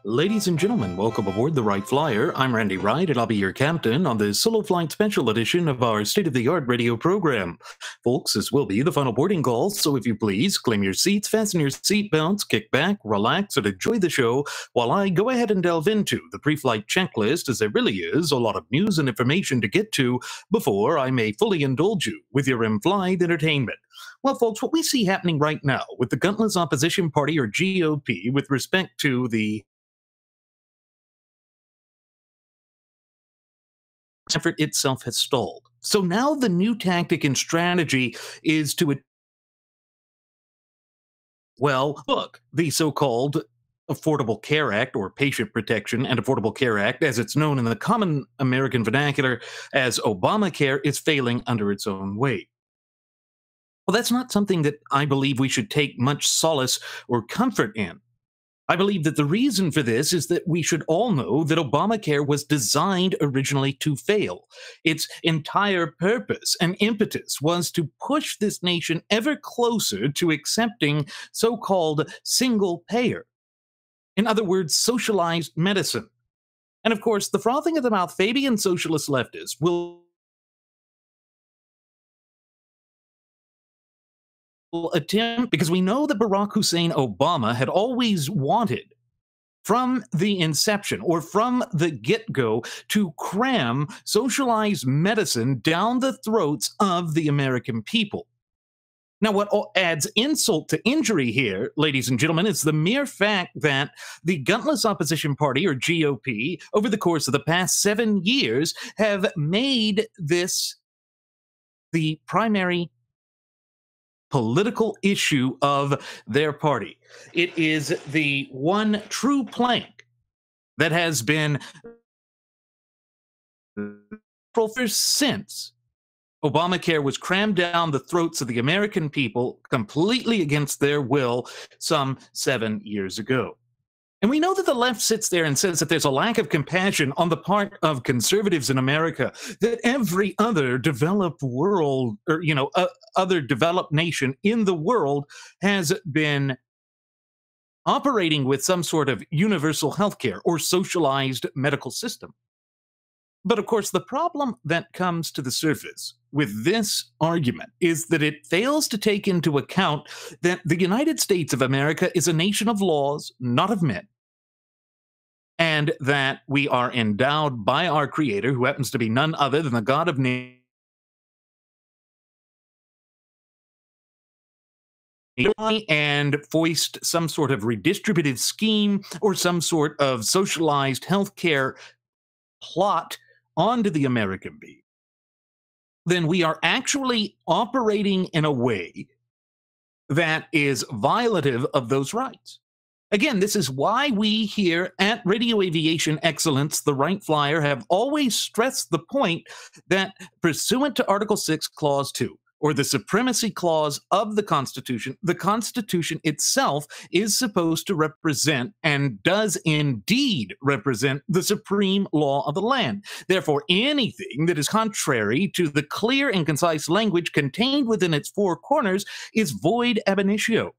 Ladies and gentlemen, welcome aboard the Wright Flyer. I'm Randy Wright, and I'll be your captain on this solo flight special edition of our state-of-the-art radio program. Folks, this will be the final boarding call, so if you please, claim your seats, fasten your seatbelts, kick back, relax, and enjoy the show while I go ahead and delve into the pre-flight checklist, as there really is a lot of news and information to get to before I may fully indulge you with your in-flight entertainment. Well, folks, what we see happening right now with the gutless opposition party, or GOP, with respect to the effort itself has stalled. So now the new tactic and strategy is to, well, look, the so-called Affordable Care Act, or Patient Protection and Affordable Care Act, as it's known in the common American vernacular as Obamacare, is failing under its own weight. Well, that's not something that I believe we should take much solace or comfort in. I believe that the reason for this is that we should all know that Obamacare was designed originally to fail. Its entire purpose and impetus was to push this nation ever closer to accepting so-called single payer. In other words, socialized medicine. And of course, the frothing at the mouth Fabian socialist leftists will attempt, because we know that Barack Hussein Obama had always wanted from the inception or from the get-go to cram socialized medicine down the throats of the American people. Now, what adds insult to injury here, ladies and gentlemen, is the mere fact that the gutless opposition party, or GOP, over the course of the past 7 years, have made this the primary political issue of their party. It is the one true plank that has been since Obamacare was crammed down the throats of the American people completely against their will some 7 years ago. And we know that the left sits there and says that there's a lack of compassion on the part of conservatives in America, that every other developed world, or, other developed nation in the world has been operating with some sort of universal health care or socialized medical system. But of course, the problem that comes to the surface with this argument is that it fails to take into account that the United States of America is a nation of laws, not of men, and that we are endowed by our Creator, who happens to be none other than the God of nature, and foist some sort of redistributive scheme or some sort of socialized healthcare plot onto the American people, then we are actually operating in a way that is violative of those rights. Again, this is why we here at Radio Aviation Excellence, the Wright Flyer, have always stressed the point that pursuant to Article 6, Clause 2, or the Supremacy Clause of the Constitution itself is supposed to represent, and does indeed represent, the supreme law of the land. Therefore, anything that is contrary to the clear and concise language contained within its four corners is void ab initio,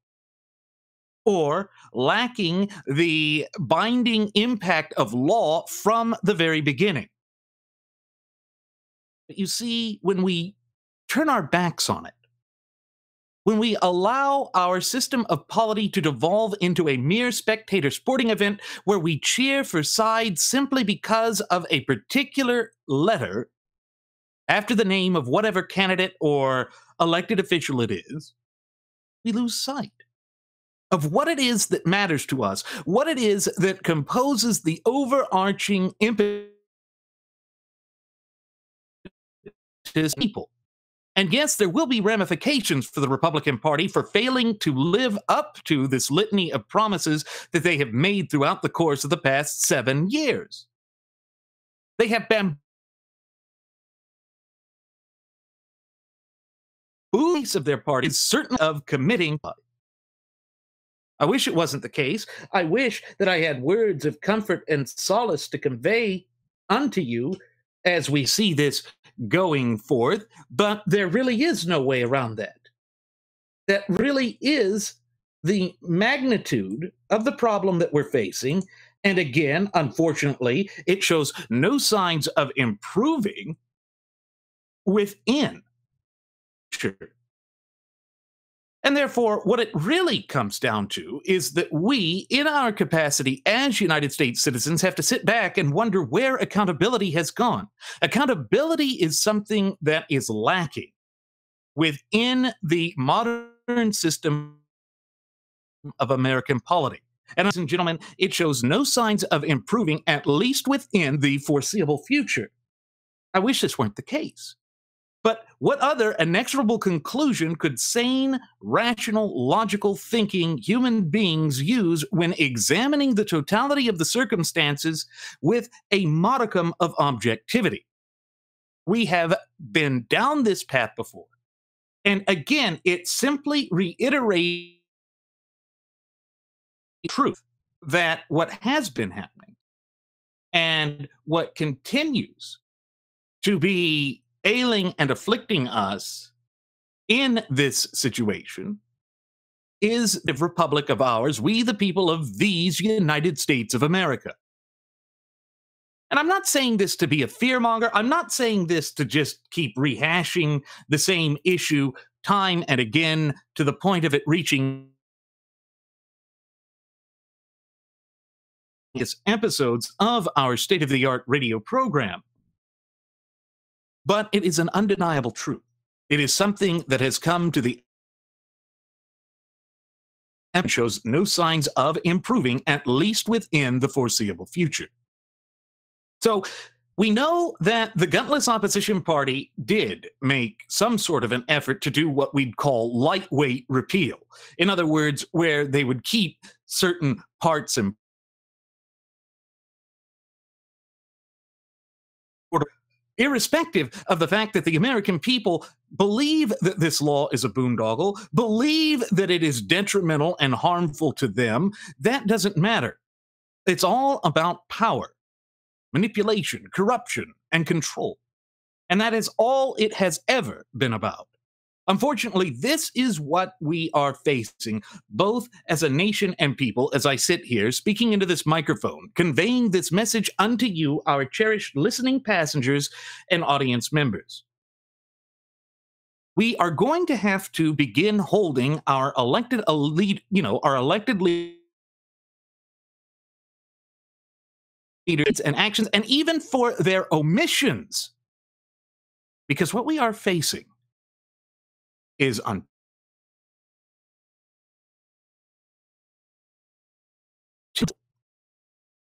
or lacking the binding impact of law from the very beginning. But you see, when we turn our backs on it, when we allow our system of polity to devolve into a mere spectator sporting event where we cheer for sides simply because of a particular letter after the name of whatever candidate or elected official it is, we lose sight of what it is that matters to us, what it is that composes the overarching impetus people. And yes, there will be ramifications for the Republican Party for failing to live up to this litany of promises that they have made throughout the course of the past 7 years. They have bamboozled of their party is certain of committing. I wish it wasn't the case. I wish that I had words of comfort and solace to convey unto you as we see this going forth, but there really is no way around that. That really is the magnitude of the problem that we're facing, And again, unfortunately, it shows no signs of improving within. Sure. And therefore, what it really comes down to is that we, in our capacity as United States citizens, have to sit back and wonder where accountability has gone. Accountability is something that is lacking within the modern system of American polity. And ladies and gentlemen, it shows no signs of improving, at least within the foreseeable future. I wish this weren't the case. But what other inexorable conclusion could sane, rational, logical thinking human beings use when examining the totality of the circumstances with a modicum of objectivity? We have been down this path before. And again, it simply reiterates the truth that what has been happening and what continues to be ailing and afflicting us in this situation is the republic of ours, we the people of these United States of America. And I'm not saying this to be a fearmonger. I'm not saying this to just keep rehashing the same issue time and again to the point of it reaching episodes of our state-of-the-art radio program. But it is an undeniable truth. It is something that has come to the and shows no signs of improving, at least within the foreseeable future. So we know that the gutless opposition party did make some sort of an effort to do what we'd call lightweight repeal. In other words, where they would keep certain parts and irrespective of the fact that the American people believe that this law is a boondoggle, believe that it is detrimental and harmful to them, that doesn't matter. It's all about power, manipulation, corruption, and control. And that is all it has ever been about. Unfortunately, this is what we are facing, both as a nation and people, as I sit here speaking into this microphone, conveying this message unto you, our cherished listening passengers and audience members. We are going to have to begin holding our elected elite, our elected leaders and actions, and even for their omissions. Because what we are facing is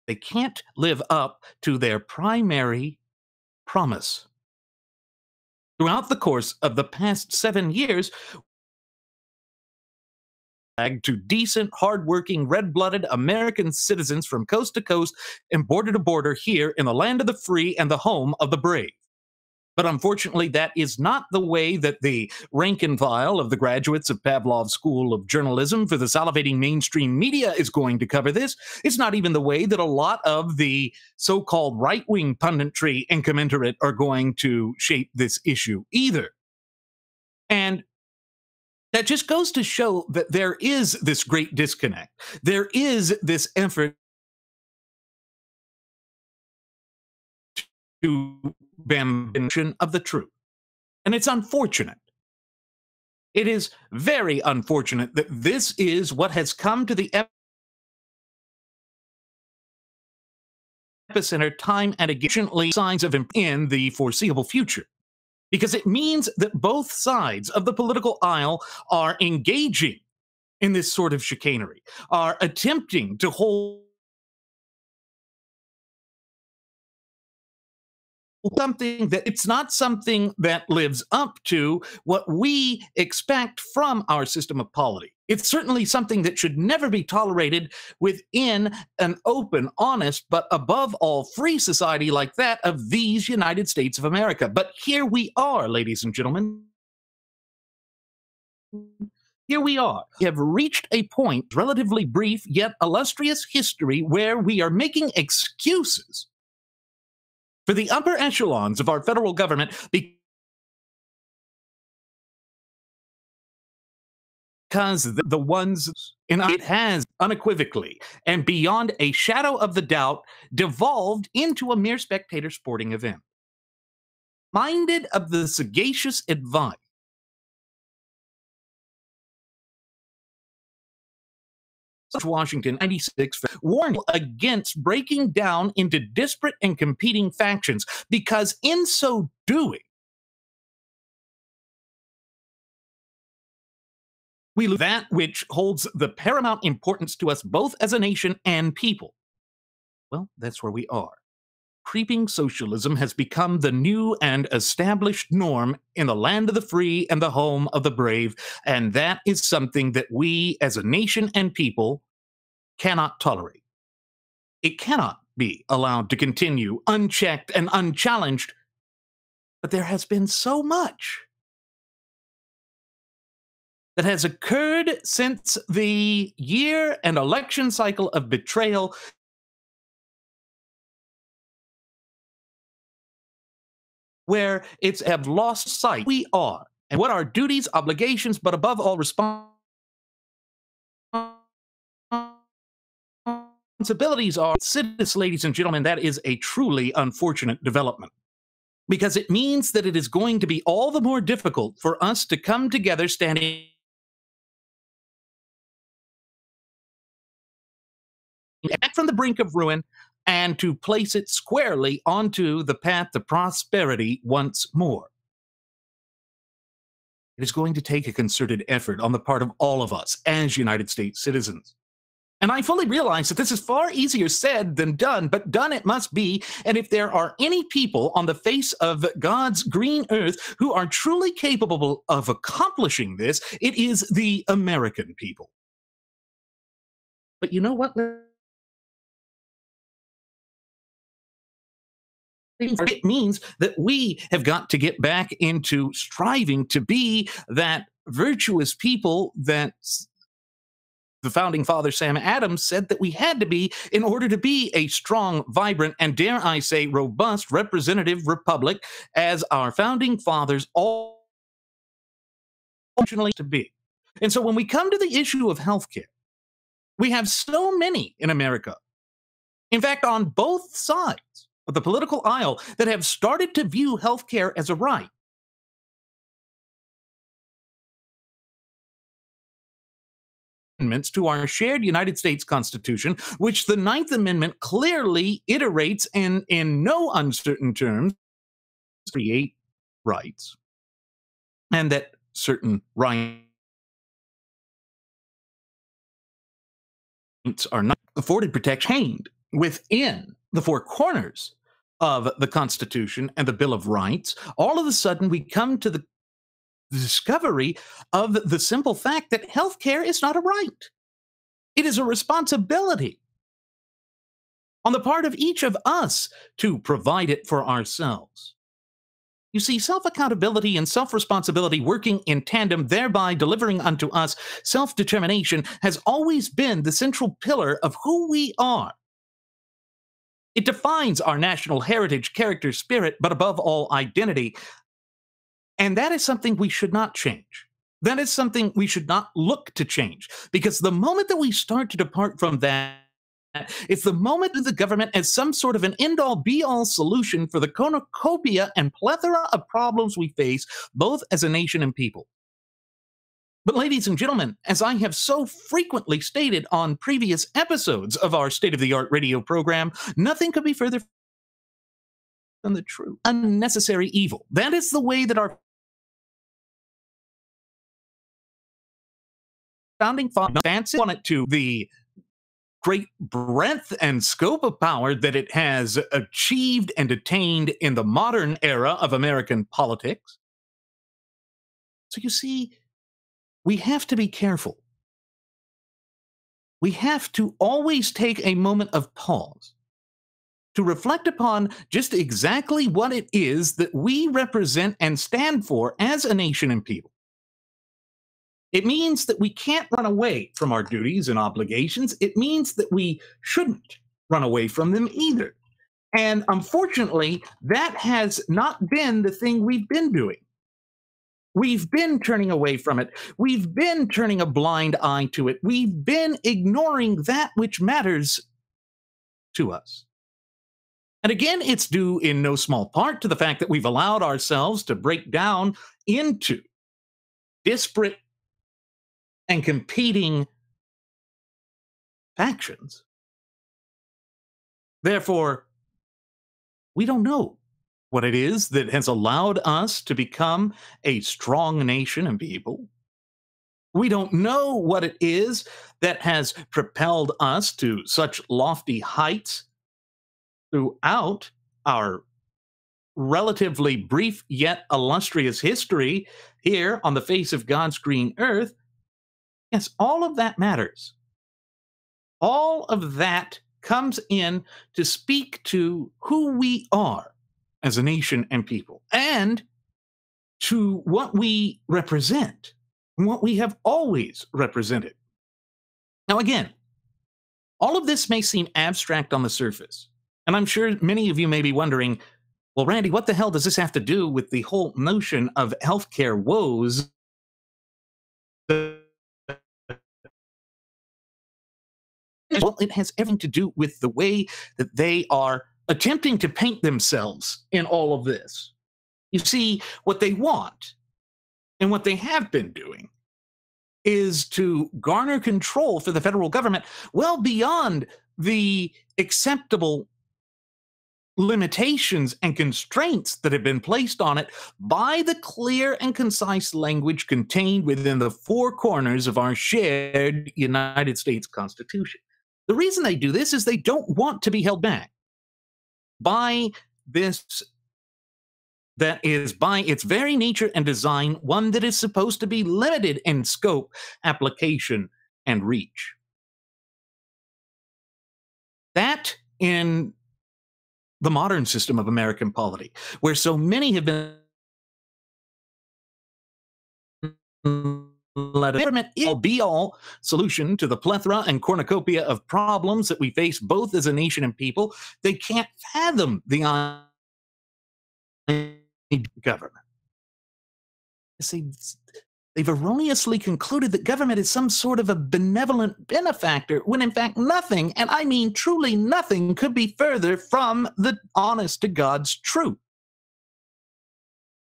they can't live up to their primary promise. Throughout the course of the past 7 years, to decent, hardworking, red-blooded American citizens from coast to coast and border to border here in the land of the free and the home of the brave. But unfortunately, that is not the way that the rank and file of the graduates of Pavlov's School of Journalism for the salivating mainstream media is going to cover this. It's not even the way that a lot of the so-called right-wing punditry and commensurate are going to shape this issue either. And that just goes to show that there is this great disconnect. There is this effort to bamboozle of the truth. And it's unfortunate. It is very unfortunate that this is what has come to the epicenter time and again signs of in the foreseeable future. Because it means that both sides of the political aisle are engaging in this sort of chicanery, are attempting to hold something that it's not something that lives up to what we expect from our system of polity. It's certainly something that should never be tolerated within an open, honest, but above all free society like that of these United States of America. But here we are, ladies and gentlemen. Here we are. We have reached a point, relatively brief yet illustrious history, where we are making excuses for the upper echelons of our federal government because the ones in it has unequivocally and beyond a shadow of the doubt devolved into a mere spectator sporting event. Minded of the sagacious advice Washington 96 warned against breaking down into disparate and competing factions because in so doing we lose that which holds the paramount importance to us both as a nation and people. Well, that's where we are. Creeping socialism has become the new and established norm in the land of the free and the home of the brave, and that is something that we as a nation and people cannot tolerate. It cannot be allowed to continue unchecked and unchallenged, but there has been so much that has occurred since the year and election cycle of betrayal where it's have lost sight we are and what our duties, obligations, but above all responsibilities are. Citizens, ladies and gentlemen, that is a truly unfortunate development because it means that it is going to be all the more difficult for us to come together standing back from the brink of ruin and to place it squarely onto the path to prosperity once more. It is going to take a concerted effort on the part of all of us as United States citizens. And I fully realize that this is far easier said than done, but done it must be. And if there are any people on the face of God's green earth who are truly capable of accomplishing this, it is the American people. But you know what? It means that we have got to get back into striving to be that virtuous people that the founding father Sam Adams said that we had to be in order to be a strong, vibrant, and dare I say robust representative republic as our founding fathers all originally to be. And so when we come to the issue of healthcare, we have so many in America, in fact, on both sides of the political aisle, that have started to view healthcare as a right. Amendments to our shared United States Constitution, which the Ninth Amendment clearly iterates and in no uncertain terms create rights, and that certain rights are not afforded protection within the four corners of the Constitution and the Bill of Rights. All of a sudden, we come to the discovery of the simple fact that healthcare is not a right. It is a responsibility on the part of each of us to provide it for ourselves. You see, self-accountability and self-responsibility working in tandem, thereby delivering unto us self-determination, has always been the central pillar of who we are. It defines our national heritage, character, spirit, but above all, identity. And that is something we should not change. That is something we should not look to change. Because the moment that we start to depart from that, it's the moment that the government as some sort of an end-all, be-all solution for the cornucopia and plethora of problems we face, both as a nation and people. But ladies and gentlemen, as I have so frequently stated on previous episodes of our state-of-the-art radio program, nothing could be further from the truth. Unnecessary evil. That is the way that our founding fathers advanced on it to the great breadth and scope of power that it has achieved and attained in the modern era of American politics. So you see, we have to be careful. We have to always take a moment of pause to reflect upon just exactly what it is that we represent and stand for as a nation and people. It means that we can't run away from our duties and obligations. It means that we shouldn't run away from them either. And unfortunately, that has not been the thing we've been doing. We've been turning away from it. We've been turning a blind eye to it. We've been ignoring that which matters to us. And again, it's due in no small part to the fact that we've allowed ourselves to break down into disparate and competing factions. Therefore, we don't know what it is that has allowed us to become a strong nation and people. We don't know what it is that has propelled us to such lofty heights throughout our relatively brief yet illustrious history here on the face of God's green earth. Yes, all of that matters. All of that comes in to speak to who we are as a nation and people, and to what we represent, and what we have always represented. Now, again, all of this may seem abstract on the surface, and I'm sure many of you may be wondering, well, Randy, what the hell does this have to do with the whole notion of healthcare woes? Well, it has everything to do with the way that they are attempting to paint themselves in all of this. You see, what they want and what they have been doing is to garner control for the federal government well beyond the acceptable limitations and constraints that have been placed on it by the clear and concise language contained within the four corners of our shared United States Constitution. The reason they do this is they don't want to be held back by this that is, by its very nature and design, one that is supposed to be limited in scope, application, and reach. That in the modern system of American polity, where so many have been let a government be-all solution to the plethora and cornucopia of problems that we face both as a nation and people, they can't fathom the government. They've erroneously concluded that government is some sort of a benevolent benefactor, when in fact nothing, and I mean truly nothing, could be further from the honest to God's truth.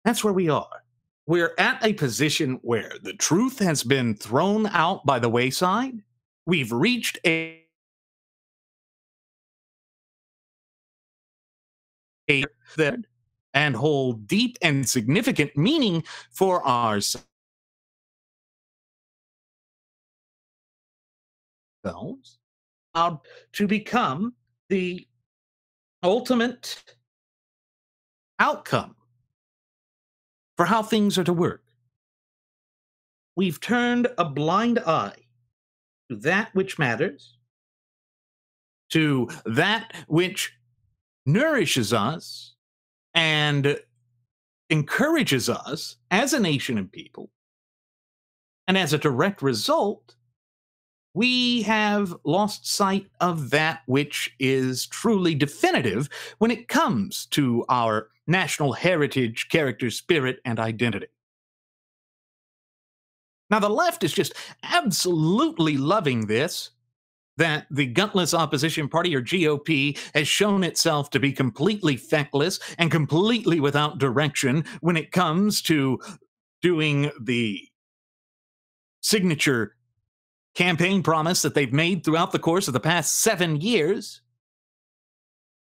That's where we are. We're at a position where the truth has been thrown out by the wayside. We've reached a that and hold deep and significant meaning for ourselves to become the ultimate outcome for how things are to work. We've turned a blind eye to that which matters, to that which nourishes us and encourages us as a nation and people. And as a direct result, we have lost sight of that which is truly definitive when it comes to our national heritage, character, spirit, and identity. Now, the left is just absolutely loving this, that the gutless opposition party, or GOP, has shown itself to be completely feckless and completely without direction when it comes to doing the signature campaign promise that they've made throughout the course of the past 7 years.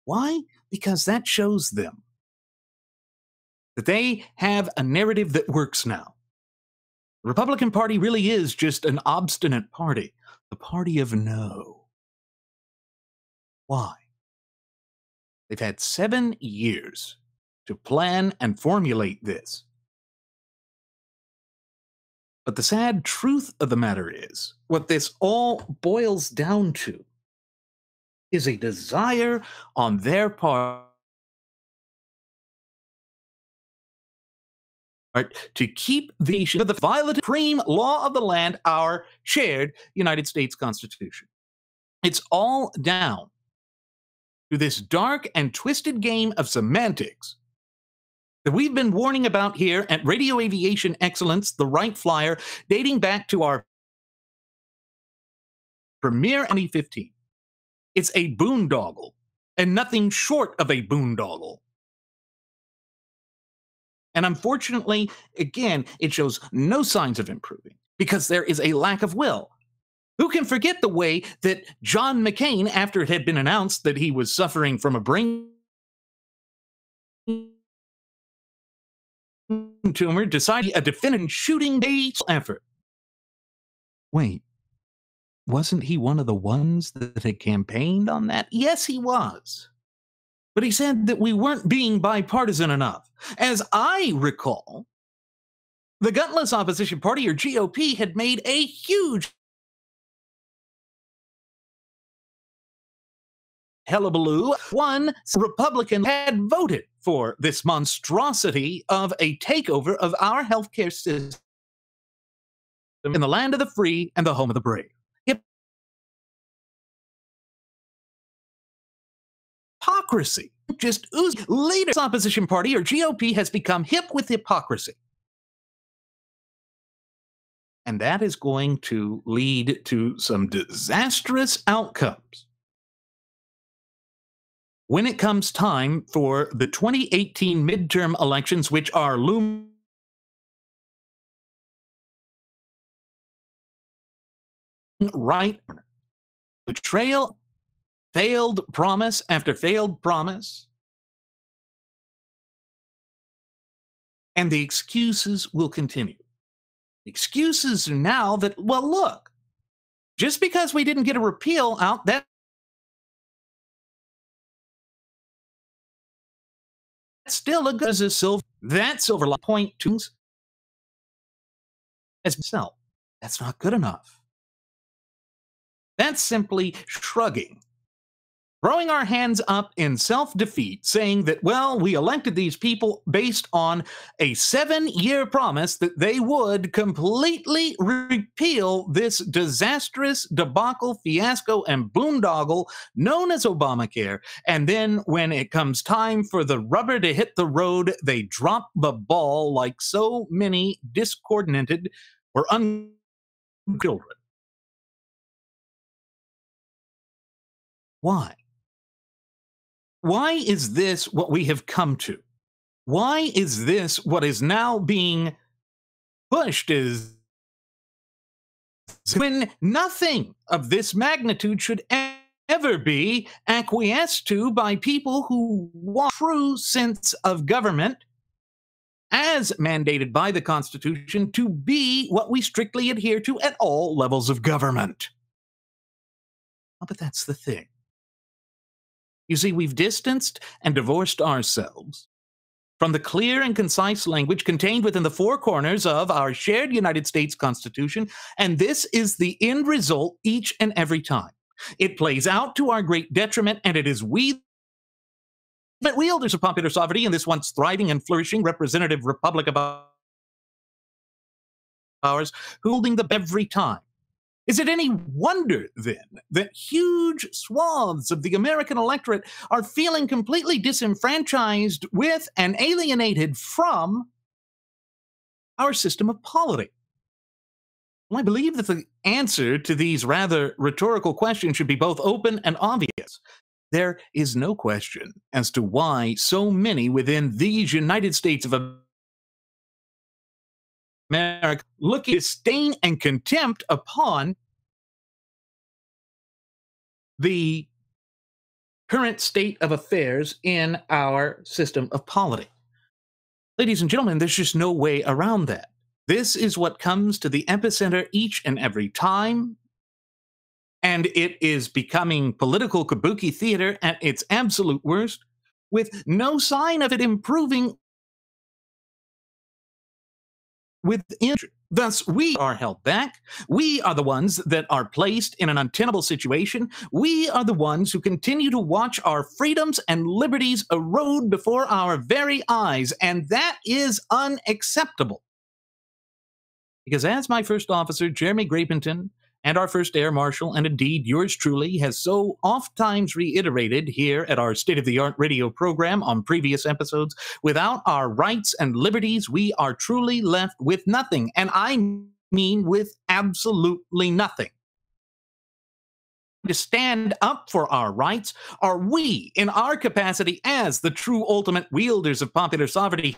Why? Because that shows them that they have a narrative that works now. The Republican Party really is just an obstinate party, the party of no. Why? They've had 7 years to plan and formulate this. But the sad truth of the matter is, what this all boils down to is a desire on their part to keep the violent supreme law of the land, our shared United States Constitution. It's all down to this dark and twisted game of semantics that we've been warning about here at Radio Aviation Excellence, the Wright Flyer, dating back to our premiere in 2015. It's a boondoggle, and nothing short of a boondoggle. And unfortunately, again, it shows no signs of improving because there is a lack of will. Who can forget the way that John McCain, after it had been announced that he was suffering from a brain tumor, decided a definitive shooting-based effort? Wait, wasn't he one of the ones that had campaigned on that? Yes, he was. But he said that we weren't being bipartisan enough. As I recall, the gutless opposition party, or GOP, had made a huge hullabaloo. One Republican had voted for this monstrosity of a takeover of our healthcare system in the land of the free and the home of the brave. Hypocrisy just oozes. Latest opposition party, or GOP, has become hip with hypocrisy. And that is going to lead to some disastrous outcomes when it comes time for the 2018 midterm elections, which are looming right. Betrayal, failed promise after failed promise, and the excuses will continue. Excuses are now that, well, look, just because we didn't get a repeal out, that's still a good as a silver. That silver point tunes as itself. That's not good enough. That's simply shrugging, throwing our hands up in self-defeat, saying that, well, we elected these people based on a 7-year promise that they would completely repeal this disastrous debacle, fiasco, and boondoggle known as Obamacare. And then when it comes time for the rubber to hit the road, they drop the ball like so many discoordinated or children. Why? Why is this what we have come to? Why is this what is now being pushed as when nothing of this magnitude should ever be acquiesced to by people who want a true sense of government as mandated by the Constitution to be what we strictly adhere to at all levels of government? Oh, but that's the thing. You see, we've distanced and divorced ourselves from the clear and concise language contained within the four corners of our shared United States Constitution, and this is the end result each and every time. It plays out to our great detriment, and it is we wielders of popular sovereignty in this once thriving and flourishing representative republic of ours holding the every time. Is it any wonder, then, that huge swaths of the American electorate are feeling completely disenfranchised with and alienated from our system of polity? Well, I believe that the answer to these rather rhetorical questions should be both open and obvious. There is no question as to why so many within these United States of America look with disdain and contempt upon the current state of affairs in our system of polity. Ladies and gentlemen, there's just no way around that. This is what comes to the epicenter each and every time, and it is becoming political kabuki theater at its absolute worst, with no sign of it improving within. Thus, we are held back. We are the ones that are placed in an untenable situation. We are the ones who continue to watch our freedoms and liberties erode before our very eyes, and that is unacceptable. Because as my first officer, Jeremy Grapington, And our first air marshal, and indeed yours truly, has so oft times reiterated here at our state of the art radio program on previous episodes, without our rights and liberties, we are truly left with nothing. And I mean with absolutely nothing. To stand up for our rights are we, in our capacity as the true ultimate wielders of popular sovereignty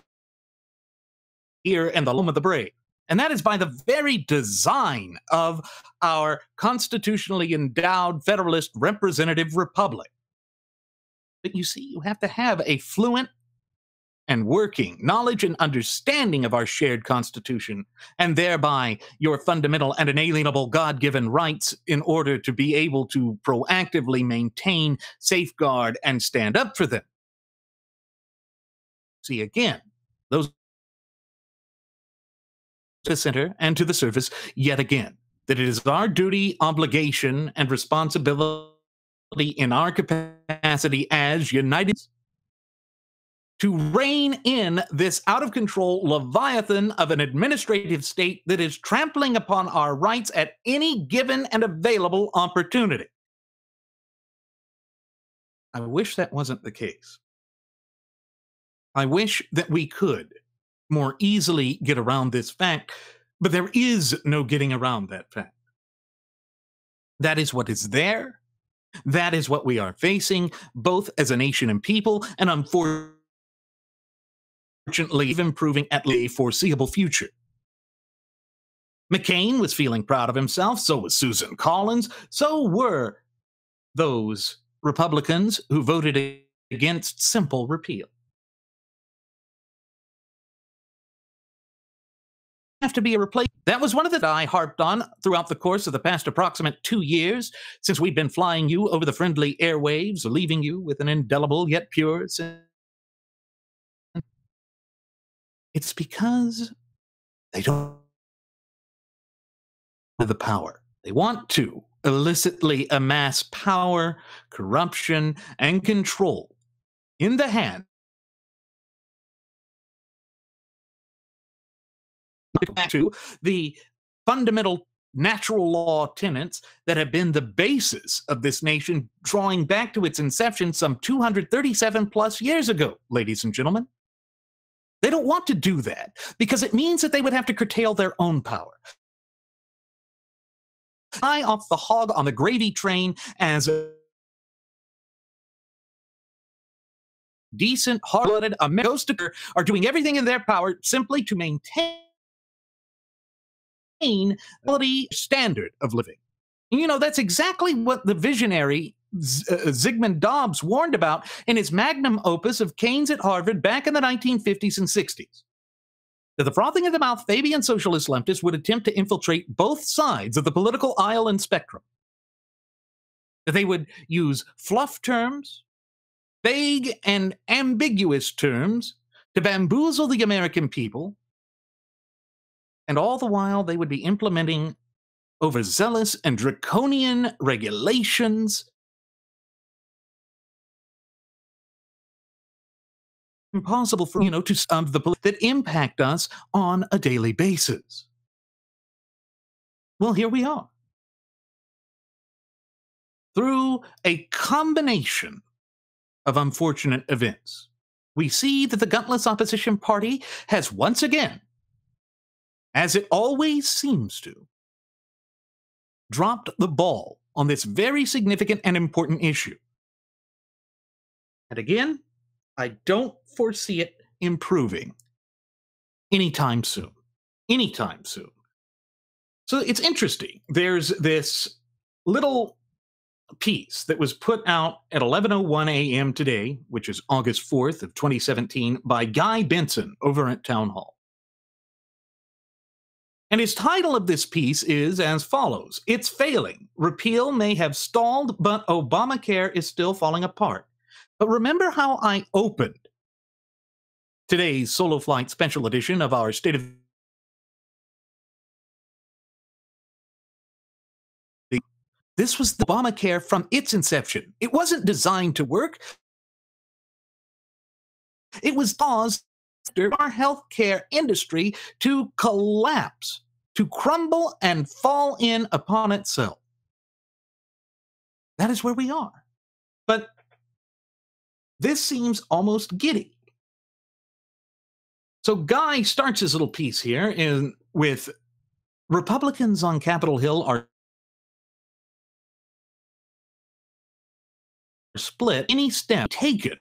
here in the home of the brave. And that is by the very design of our constitutionally endowed federalist representative republic. But you see, you have to have a fluent and working knowledge and understanding of our shared Constitution, and thereby your fundamental and inalienable God-given rights in order to be able to proactively maintain, safeguard, and stand up for them. See, again, those to the center and to the surface yet again, that it is our duty, obligation, and responsibility in our capacity as United States to rein in this out-of-control leviathan of an administrative state that is trampling upon our rights at any given and available opportunity. I wish that wasn't the case. I wish that we could more easily get around this fact, but there is no getting around that fact. That is what is there. That is what we are facing, both as a nation and people, and unfortunately, even proving at a foreseeable future. McCain was feeling proud of himself, so was Susan Collins, so were those Republicans who voted against simple repeal. Have to be a replacement. That was one of the I harped on throughout the course of the past approximate 2 years since we've been flying you over the friendly airwaves, leaving you with an indelible yet pure sense. It's because they don't have the power. They want to illicitly amass power, corruption, and control in the hands to the fundamental natural law tenets that have been the basis of this nation, drawing back to its inception some 237 plus years ago, ladies and gentlemen. They don't want to do that because it means that they would have to curtail their own power. Fly off the hog on the gravy train as a decent, hard-blooded Americans are doing everything in their power simply to maintain quality standard of living. You know, that's exactly what the visionary Zygmunt Dobbs warned about in his magnum opus of Keynes at Harvard back in the 1950s and 60s. That the frothing of the mouth Fabian socialist leftists would attempt to infiltrate both sides of the political aisle and spectrum. That they would use fluff terms, vague and ambiguous terms, to bamboozle the American people, and all the while they would be implementing overzealous and draconian regulations impossible for, to the that impact us on a daily basis. Well, here we are. Through a combination of unfortunate events, we see that the gutless opposition party has once again, as it always seems to, dropped the ball on this very significant and important issue. And again, I don't foresee it improving anytime soon. Anytime soon. So it's interesting. There's this little piece that was put out at 11:01 a.m. today, which is August 4th of 2017, by Guy Benson over at Town Hall. And his title of this piece is as follows: "It's failing. Repeal may have stalled, but Obamacare is still falling apart." But remember how I opened today's Solo Flight Special Edition of our State of the... This was the Obamacare from its inception. It wasn't designed to work. It was caused for our healthcare industry to collapse, to crumble and fall in upon itself. That is where we are. But this seems almost giddy. So Guy starts his little piece here with Republicans on Capitol Hill are split. Any step taken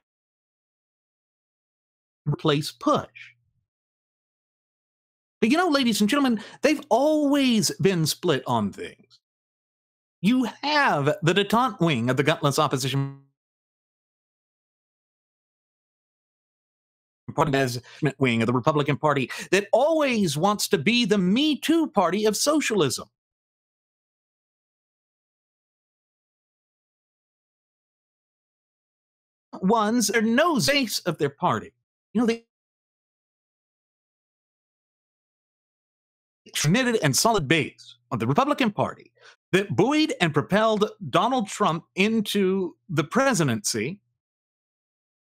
replace push. But you know, ladies and gentlemen, they've always been split on things. You have the detente wing of the gutless opposition party as wing of the Republican Party that always wants to be the Me Too party of socialism. Ones are no base of their party. You know, they committed and solid base of the Republican Party that buoyed and propelled Donald Trump into the presidency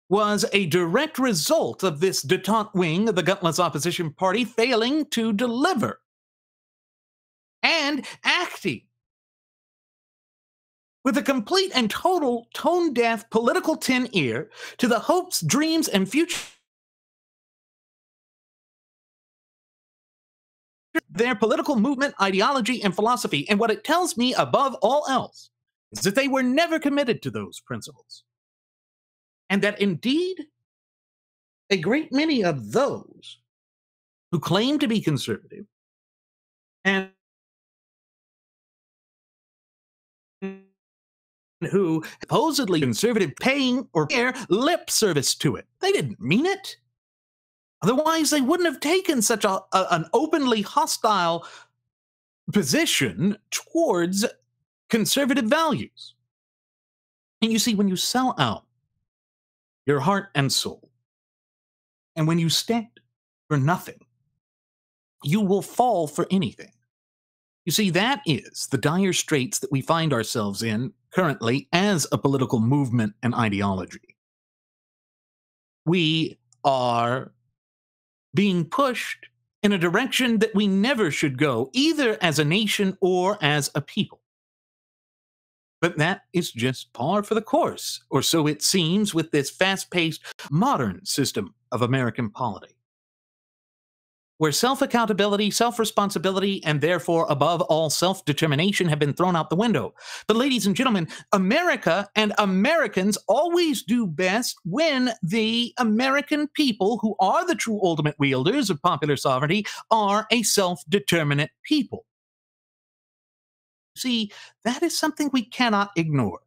was a direct result of this detente wing of the gutless opposition party failing to deliver and acting with a complete and total tone-deaf political tin ear to the hopes, dreams, and future their political movement, ideology, and philosophy. And what it tells me above all else is that they were never committed to those principles. And that indeed, a great many of those who claim to be conservative and who supposedly conservative paying or care lip service to it. They didn't mean it. Otherwise, they wouldn't have taken such an openly hostile position towards conservative values. And you see, when you sell out your heart and soul, and when you stand for nothing, you will fall for anything. You see, that is the dire straits that we find ourselves in currently as a political movement and ideology. We are being pushed in a direction that we never should go, either as a nation or as a people. But that is just par for the course, or so it seems with this fast-paced, modern system of American polity, where self-accountability, self-responsibility, and therefore, above all, self-determination have been thrown out the window. But ladies and gentlemen, America and Americans always do best when the American people, who are the true ultimate wielders of popular sovereignty, are a self-determinate people. See, that is something we cannot ignore.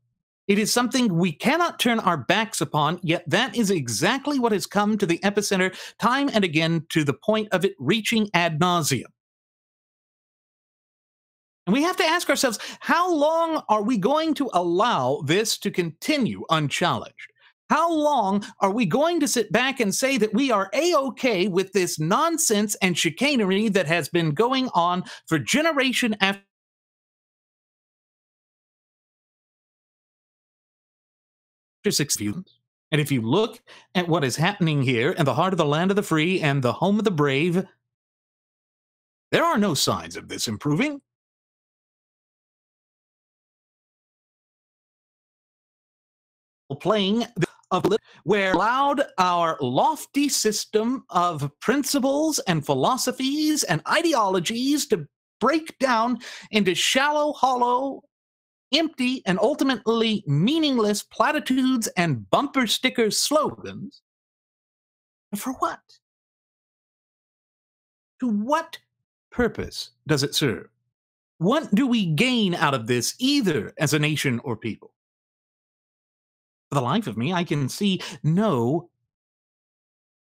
It is something we cannot turn our backs upon, yet that is exactly what has come to the epicenter time and again, to the point of it reaching ad nauseum. And we have to ask ourselves, how long are we going to allow this to continue unchallenged? How long are we going to sit back and say that we are A-OK with this nonsense and chicanery that has been going on for generation after 6 views? And if you look at what is happening here in the heart of the land of the free and the home of the brave, there are no signs of this improving. Playing where allowed our lofty system of principles and philosophies and ideologies to break down into shallow, hollow, empty, and ultimately meaningless platitudes and bumper sticker slogans. For what? To what purpose does it serve? What do we gain out of this, either as a nation or people? For the life of me, I can see no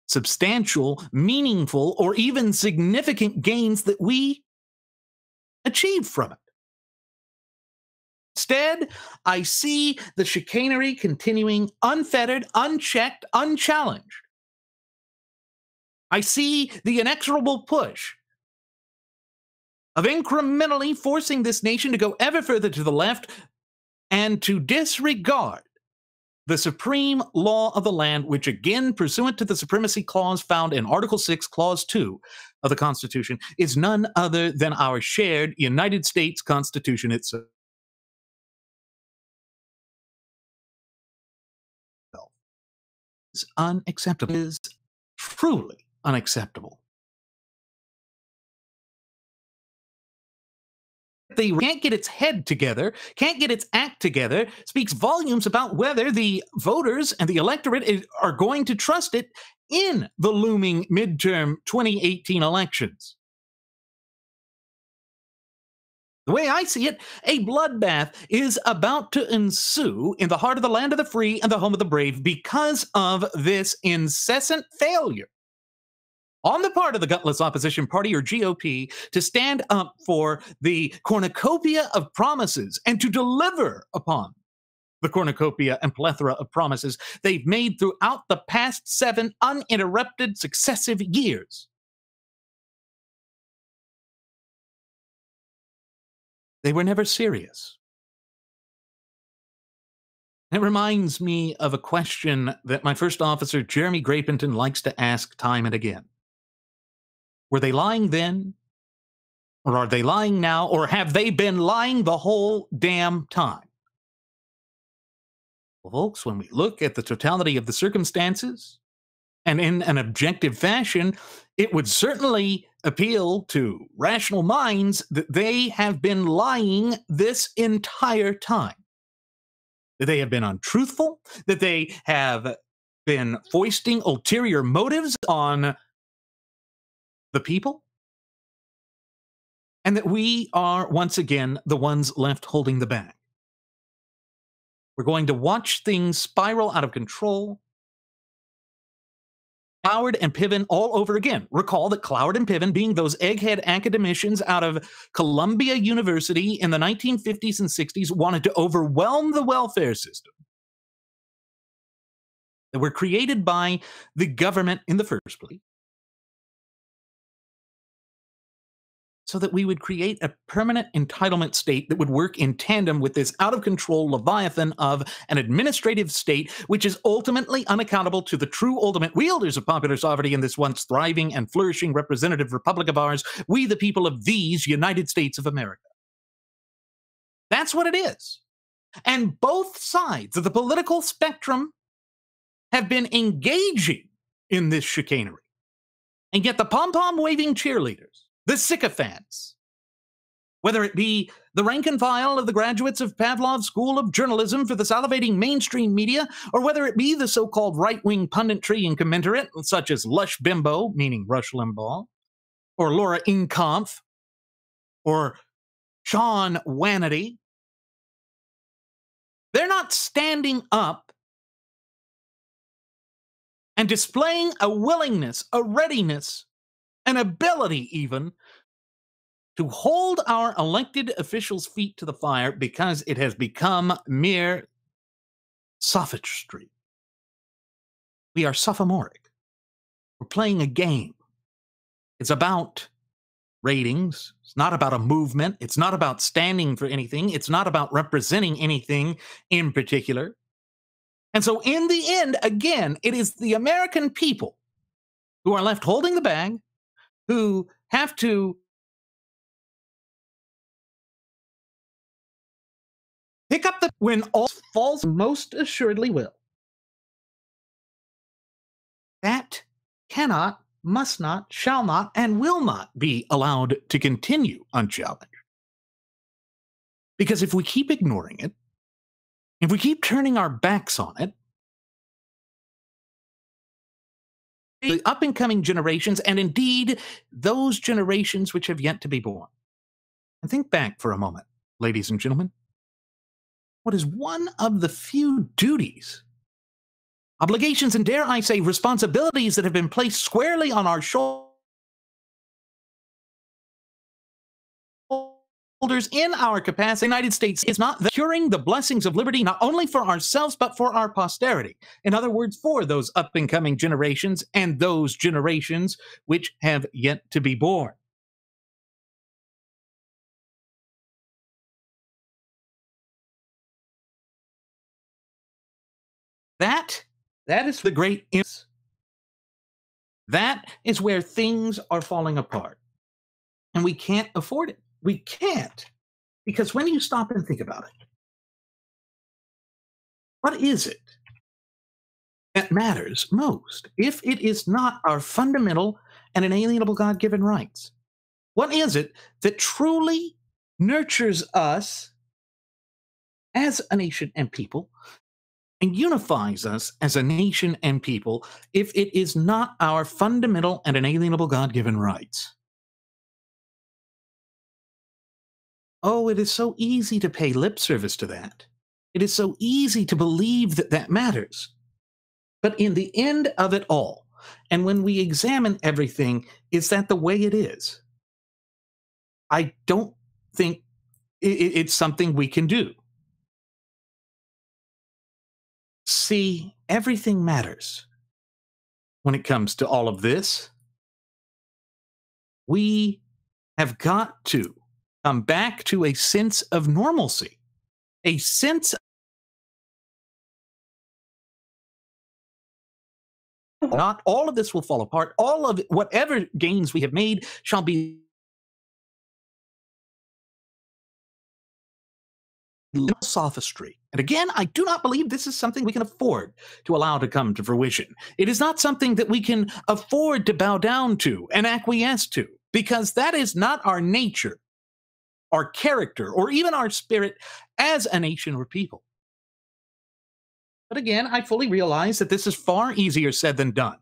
substantial, meaningful, or even significant gains that we achieve from it. Instead, I see the chicanery continuing unfettered, unchecked, unchallenged. I see the inexorable push of incrementally forcing this nation to go ever further to the left and to disregard the supreme law of the land, which again, pursuant to the Supremacy Clause found in Article 6, Clause 2, of the Constitution is none other than our shared United States Constitution itself. It's unacceptable. It is truly unacceptable. They can't get its head together, can't get its act together, speaks volumes about whether the voters and the electorate are going to trust it in the looming midterm 2018 elections. The way I see it, a bloodbath is about to ensue in the heart of the land of the free and the home of the brave because of this incessant failure on the part of the gutless opposition party, or GOP, to stand up for the cornucopia of promises and to deliver upon the cornucopia and plethora of promises they've made throughout the past 7 uninterrupted successive years. They were never serious. It reminds me of a question that my first officer, Jeremy Grapenton, likes to ask time and again. Were they lying then? Or are they lying now? Or have they been lying the whole damn time? Well, folks, when we look at the totality of the circumstances, and in an objective fashion, it would certainly appeal to rational minds that they have been lying this entire time. That they have been untruthful, that they have been foisting ulterior motives on the people, and that we are once again the ones left holding the bag. We're going to watch things spiral out of control. Cloward and Piven all over again. Recall that Cloward and Piven, being those egghead academicians out of Columbia University in the 1950s and 60s, wanted to overwhelm the welfare system that were created by the government in the first place, so that we would create a permanent entitlement state that would work in tandem with this out-of-control leviathan of an administrative state, which is ultimately unaccountable to the true ultimate wielders of popular sovereignty in this once thriving and flourishing representative republic of ours, we the people of these United States of America. That's what it is. And both sides of the political spectrum have been engaging in this chicanery. And yet the pom-pom waving cheerleaders, the sycophants, whether it be the rank and file of the graduates of Pavlov's School of Journalism for the salivating mainstream media, or whether it be the so-called right-wing punditry and commensurate, such as Lush Bimbo, meaning Rush Limbaugh, or Laura Inkampf, or Sean Hannity, they're not standing up and displaying a willingness, a readiness, an ability even to hold our elected officials' feet to the fire, because it has become mere sophistry. We are sophomoric. We're playing a game. It's about ratings. It's not about a movement. It's not about standing for anything. It's not about representing anything in particular. And so in the end, again, it is the American people who are left holding the bag, who have to pick up the when all falls, most assuredly will. That cannot, must not, shall not, and will not be allowed to continue unchallenged. Because if we keep ignoring it, if we keep turning our backs on it, the up-and-coming generations, and indeed those generations which have yet to be born. And think back for a moment, ladies and gentlemen. What is one of the few duties, obligations, and dare I say responsibilities that have been placed squarely on our shoulders in our capacity? The United States is not securing the blessings of liberty, not only for ourselves, but for our posterity. In other words, for those up-and-coming generations and those generations which have yet to be born. That is the great That is where things are falling apart. And we can't afford it. We can't. Because when you stop and think about it, what is it that matters most if it is not our fundamental and inalienable God given rights? What is it that truly nurtures us as a nation and people and unifies us as a nation and people if it is not our fundamental and inalienable God given rights? Oh, it is so easy to pay lip service to that. It is so easy to believe that that matters. But in the end of it all, and when we examine everything, is that the way it is? I don't think it's something we can do. See, everything matters when it comes to all of this. We have got to come back to a sense of normalcy, a sense of not all of this will fall apart. All of whatever gains we have made shall be sophistry. And again, I do not believe this is something we can afford to allow to come to fruition. It is not something that we can afford to bow down to and acquiesce to, because that is not our nature, our character, or even our spirit as a nation or people. But again, I fully realize that this is far easier said than done.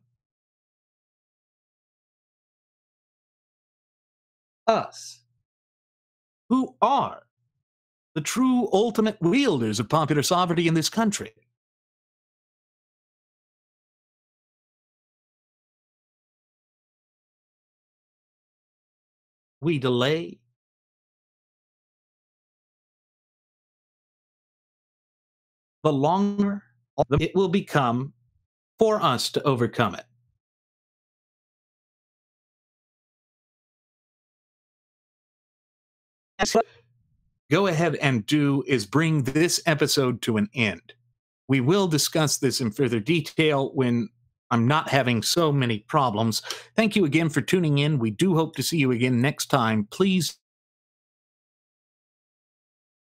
Us, who are the true ultimate wielders of popular sovereignty in this country, we delay, the longer it will become for us to overcome it. So go ahead and do is bring this episode to an end. We will discuss this in further detail when I'm not having so many problems. Thank you again for tuning in. We do hope to see you again next time. Please